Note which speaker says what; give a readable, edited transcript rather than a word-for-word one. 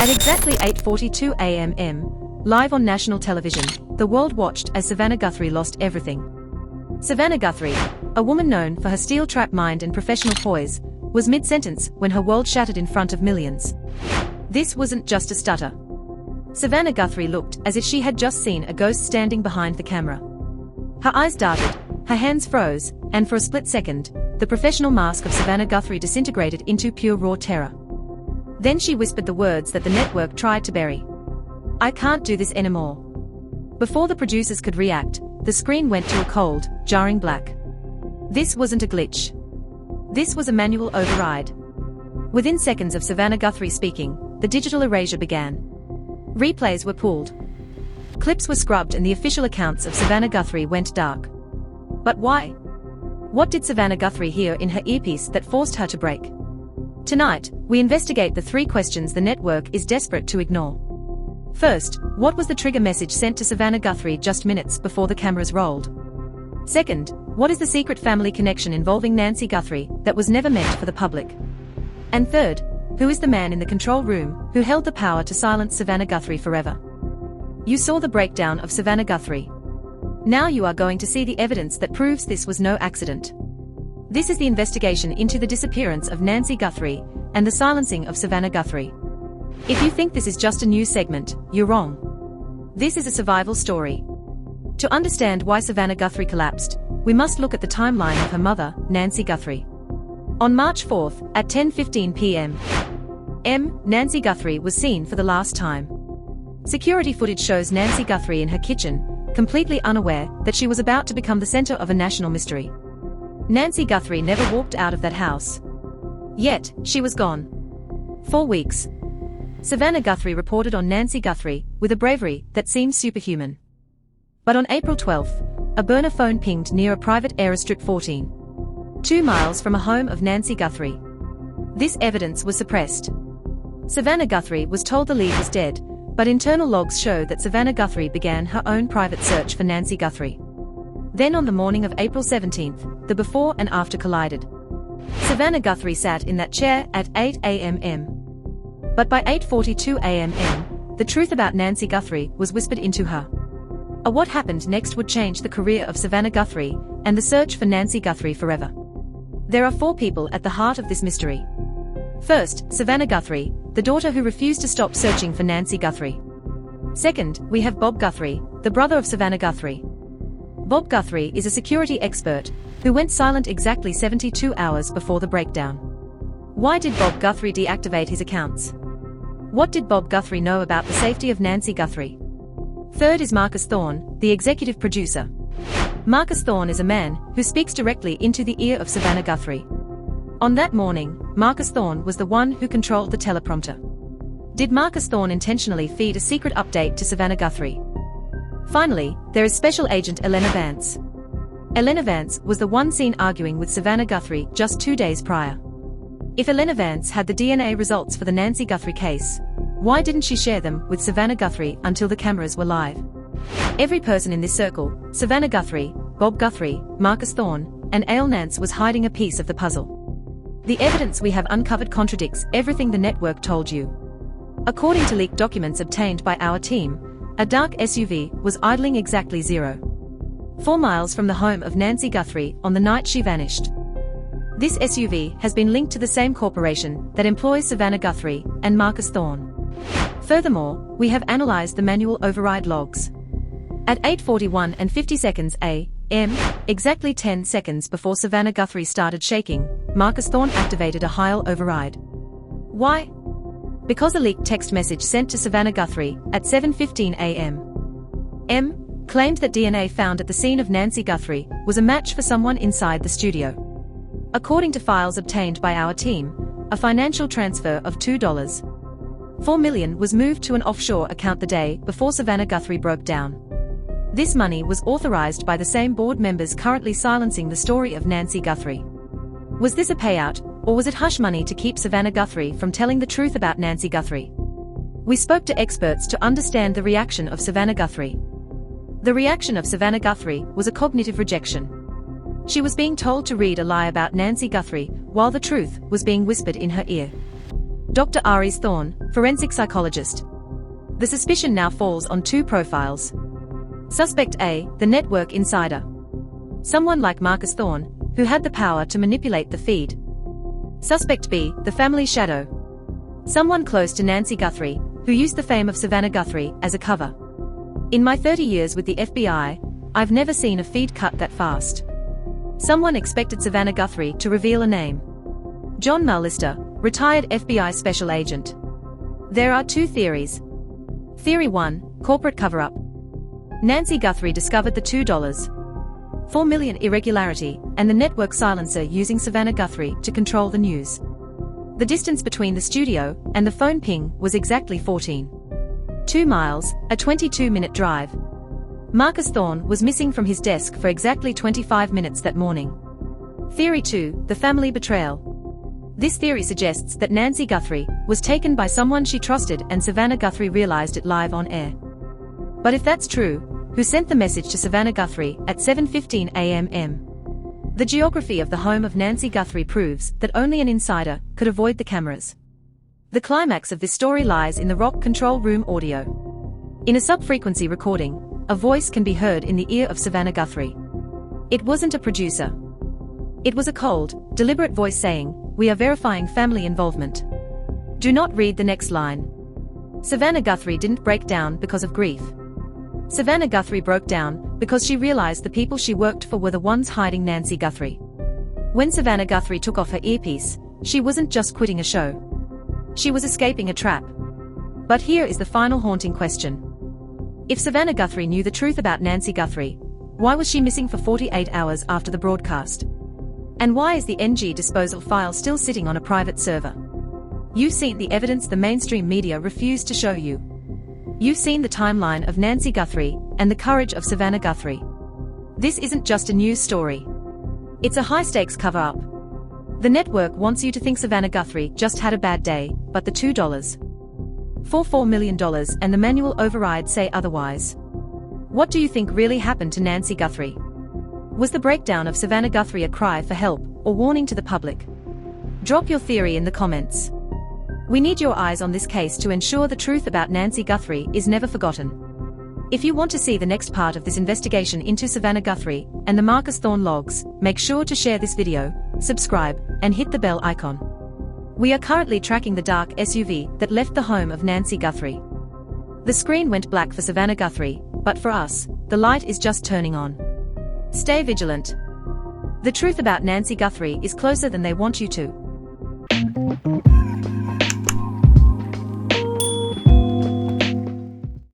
Speaker 1: At exactly 8:42 a.m., live on national television, the world watched as Savannah Guthrie lost everything. Savannah Guthrie, a woman known for her steel-trap mind and professional poise, was mid-sentence when her world shattered in front of millions. This wasn't just a stutter. Savannah Guthrie looked as if she had just seen a ghost standing behind the camera. Her eyes darted, her hands froze, and for a split second, the professional mask of Savannah Guthrie disintegrated into pure raw terror. Then she whispered the words that the network tried to bury. "I can't do this anymore." Before the producers could react, the screen went to a cold, jarring black. This wasn't a glitch. This was a manual override. Within seconds of Savannah Guthrie speaking, the digital erasure began. Replays were pulled. Clips were scrubbed and the official accounts of Savannah Guthrie went dark. But why? What did Savannah Guthrie hear in her earpiece that forced her to break? Tonight, we investigate the three questions the network is desperate to ignore. First, what was the trigger message sent to Savannah Guthrie just minutes before the cameras rolled? Second, what is the secret family connection involving Nancy Guthrie that was never meant for the public? And third, who is the man in the control room who held the power to silence Savannah Guthrie forever? You saw the breakdown of Savannah Guthrie. Now you are going to see the evidence that proves this was no accident. This is the investigation into the disappearance of Nancy Guthrie and the silencing of Savannah Guthrie. If you think this is just a news segment, you're wrong. This is a survival story. To understand why Savannah Guthrie collapsed, we must look at the timeline of her mother, Nancy Guthrie. On March 4th, at 10:15 p.m., Nancy Guthrie was seen for the last time. Security footage shows Nancy Guthrie in her kitchen, completely unaware that she was about to become the center of a national mystery. Nancy Guthrie never walked out of that house. Yet, she was gone. 4 weeks. Savannah Guthrie reported on Nancy Guthrie with a bravery that seemed superhuman. But on April 12th, a burner phone pinged near a private airstrip 2 miles from a home of Nancy Guthrie. This evidence was suppressed. Savannah Guthrie was told the lead was dead, but internal logs show that Savannah Guthrie began her own private search for Nancy Guthrie. Then on the morning of April 17th, the before and after collided. Savannah Guthrie sat in that chair at 8 a.m. But by 8:42 a.m., the truth about Nancy Guthrie was whispered into her. What happened next would change the career of Savannah Guthrie and the search for Nancy Guthrie forever. There are 4 people at the heart of this mystery. First, Savannah Guthrie, the daughter who refused to stop searching for Nancy Guthrie. Second, we have Bob Guthrie, the brother of Savannah Guthrie. Bob Guthrie is a security expert who went silent exactly 72 hours before the breakdown. Why did Bob Guthrie deactivate his accounts? What did Bob Guthrie know about the safety of Nancy Guthrie? Third is Marcus Thorne, the executive producer. Marcus Thorne is a man who speaks directly into the ear of Savannah Guthrie. On that morning, Marcus Thorne was the one who controlled the teleprompter. Did Marcus Thorne intentionally feed a secret update to Savannah Guthrie? Finally, there is Special Agent Elena Vance. Elena Vance was the one seen arguing with Savannah Guthrie just 2 days prior. If Elena Vance had the DNA results for the Nancy Guthrie case, why didn't she share them with Savannah Guthrie until the cameras were live? Every person in this circle, Savannah Guthrie, Bob Guthrie, Marcus Thorne, and Ale Nance, was hiding a piece of the puzzle. The evidence we have uncovered contradicts everything the network told you. According to leaked documents obtained by our team, a dark SUV was idling exactly 4 miles from the home of Nancy Guthrie on the night she vanished. This SUV has been linked to the same corporation that employs Savannah Guthrie and Marcus Thorne. Furthermore, we have analyzed the manual override logs. At 8:41 and 50 seconds a.m., exactly 10 seconds before Savannah Guthrie started shaking, Marcus Thorne activated a HIL override. Why? Because a leaked text message sent to Savannah Guthrie at 7:15 a.m. claimed that DNA found at the scene of Nancy Guthrie was a match for someone inside the studio. According to files obtained by our team, a financial transfer of $2.4 million was moved to an offshore account the day before Savannah Guthrie broke down. This money was authorized by the same board members currently silencing the story of Nancy Guthrie. Was this a payout, or was it hush money to keep Savannah Guthrie from telling the truth about Nancy Guthrie? We spoke to experts to understand the reaction of Savannah Guthrie. The reaction of Savannah Guthrie was a cognitive rejection. She was being told to read a lie about Nancy Guthrie, while the truth was being whispered in her ear. Dr. Aries Thorne, forensic psychologist. The suspicion now falls on two profiles. Suspect A, the network insider. Someone like Marcus Thorne, who had the power to manipulate the feed. Suspect B, the family shadow. Someone close to Nancy Guthrie, who used the fame of Savannah Guthrie as a cover. In my 30 years with the FBI, I've never seen a feed cut that fast. Someone expected Savannah Guthrie to reveal a name. John Mallister, retired FBI special agent. There are two theories. Theory 1, corporate cover-up. Nancy Guthrie discovered the $2.4 million irregularity and the network silencer using Savannah Guthrie to control the news. The distance between the studio and the phone ping was exactly 14.2 miles, a 22-minute drive. Marcus Thorne was missing from his desk for exactly 25 minutes that morning. Theory 2, the family betrayal. This theory suggests that Nancy Guthrie was taken by someone she trusted and Savannah Guthrie realized it live on air. But if that's true, who sent the message to Savannah Guthrie at 7:15 a.m.? The geography of the home of Nancy Guthrie proves that only an insider could avoid the cameras. The climax of this story lies in the rock control room audio. In a sub-frequency recording, a voice can be heard in the ear of Savannah Guthrie. It wasn't a producer. It was a cold, deliberate voice saying, "We are verifying family involvement." Do not read the next line. Savannah Guthrie didn't break down because of grief. Savannah Guthrie broke down because she realized the people she worked for were the ones hiding Nancy Guthrie. When Savannah Guthrie took off her earpiece, she wasn't just quitting a show. She was escaping a trap. But here is the final haunting question. If Savannah Guthrie knew the truth about Nancy Guthrie, why was she missing for 48 hours after the broadcast? And why is the NG disposal file still sitting on a private server? You've seen the evidence the mainstream media refused to show you. You've seen the timeline of Nancy Guthrie and the courage of Savannah Guthrie. This isn't just a news story. It's a high-stakes cover-up. The network wants you to think Savannah Guthrie just had a bad day, but the $2.44 million and the manual override say otherwise. What do you think really happened to Nancy Guthrie? Was the breakdown of Savannah Guthrie a cry for help or warning to the public? Drop your theory in the comments. We need your eyes on this case to ensure the truth about Nancy Guthrie is never forgotten. If you want to see the next part of this investigation into Savannah Guthrie and the Marcus Thorne logs, make sure to share this video, subscribe, and hit the bell icon. We are currently tracking the dark SUV that left the home of Nancy Guthrie. The screen went black for Savannah Guthrie, but for us, the light is just turning on. Stay vigilant. The truth about Nancy Guthrie is closer than they want you to.